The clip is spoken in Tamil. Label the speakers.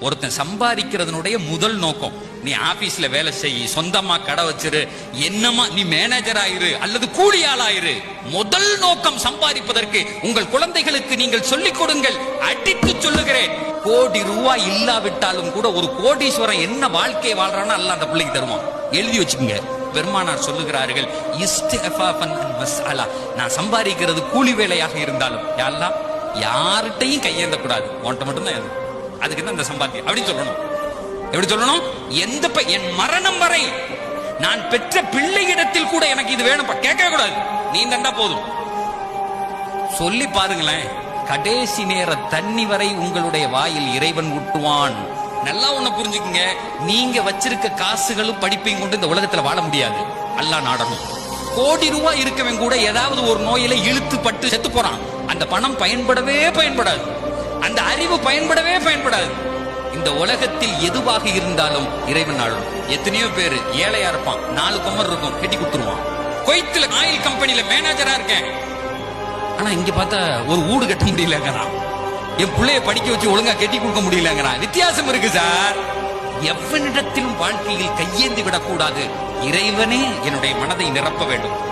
Speaker 1: ஒருத்தன் சம்பாதிக்கிறதுனுடைய முதல் நோக்கம், நீ ஆபீஸ்ல வேலை செய், சொந்தமா கடை வச்சிரு, என்னமா நீ மேனேஜர் ஆயிரு அல்லது கூலியாள் ஆயிரு. முதல் நோக்கம் சம்பாதிப்பதற்கு உங்கள் குழந்தைகளுக்கு நீங்கள் சொல்லிக் கொடுங்கள். அடித்து சொல்லுகிறேன், கோடி ரூபாய் இல்லாவிட்டாலும் கூட ஒரு கோடீஸ்வரன் என்ன வாழ்க்கை வாழ்றான்னு அல்ல அந்த பிள்ளைக்கு தருவான். எழுதி வச்சுக்கோங்க. பெருமானார் சொல்லுகிறார்கள், நான் சம்பாதிக்கிறது கூலி வேலையாக இருந்தாலும் யாரெல்லாம் யார்கிட்டையும் கையேந்த கூடாது, உன்கிட்ட மட்டும்தான். அதுக்கு தான் இந்த சம்பாத்தியம் அப்படின்னு சொல்லணும். எப்படி சொல்லணும்? என் மரணம் வரை நான் பெற்ற பிள்ளையிடத்தில் கூட எனக்கு இது வேணும் கேட்க கூடாது, நீ தந்தா போதும். சொல்லி பாருங்களேன், கடைசி நேர தண்ணி வரை உங்களுடைய வாயில் இறைவன் ஊட்டுவான். நல்லா ஒண்ணு புரிஞ்சுக்குங்க, நீங்க வச்சிருக்க காசுகளும் படிப்பையும் கொண்டு இந்த உலகத்துல வாழ முடியாது. அல்லாஹ் நாடணும். கோடி ரூபாய் இருக்கவன் கூட ஏதாவது ஒரு நோயில இழுத்து பட்டு செத்து போறான். அந்த பணம் பயன்படவே பயன்படாது, அந்த அறிவு பயன்படவே பயன்படாது. இந்த உலகத்தில் எதுவாக இருந்தாலும் இறைவன் நாடும். எத்தனையோ பேரு ஏழையா இருப்பான், 4 குமர் இருக்கும், கட்டி கொடுத்துருவான். குவைத்துல ஆயில் கம்பெனில மேனேஜரா இருக்கேன், ஆனா இங்க பார்த்தா ஒரு வீடு கட்ட முடியலங்கிறான். என் பிள்ளைய படிக்க வச்சு ஒழுங்கா கட்டி கொடுக்க முடியலங்கிறான். வித்தியாசம் இருக்கு சார். எவனிடத்திலும் வாழ்க்கையில் கையேந்தி விடக்கூடாது. இறைவனே என்னுடைய மனதை நிரப்ப வேண்டும்.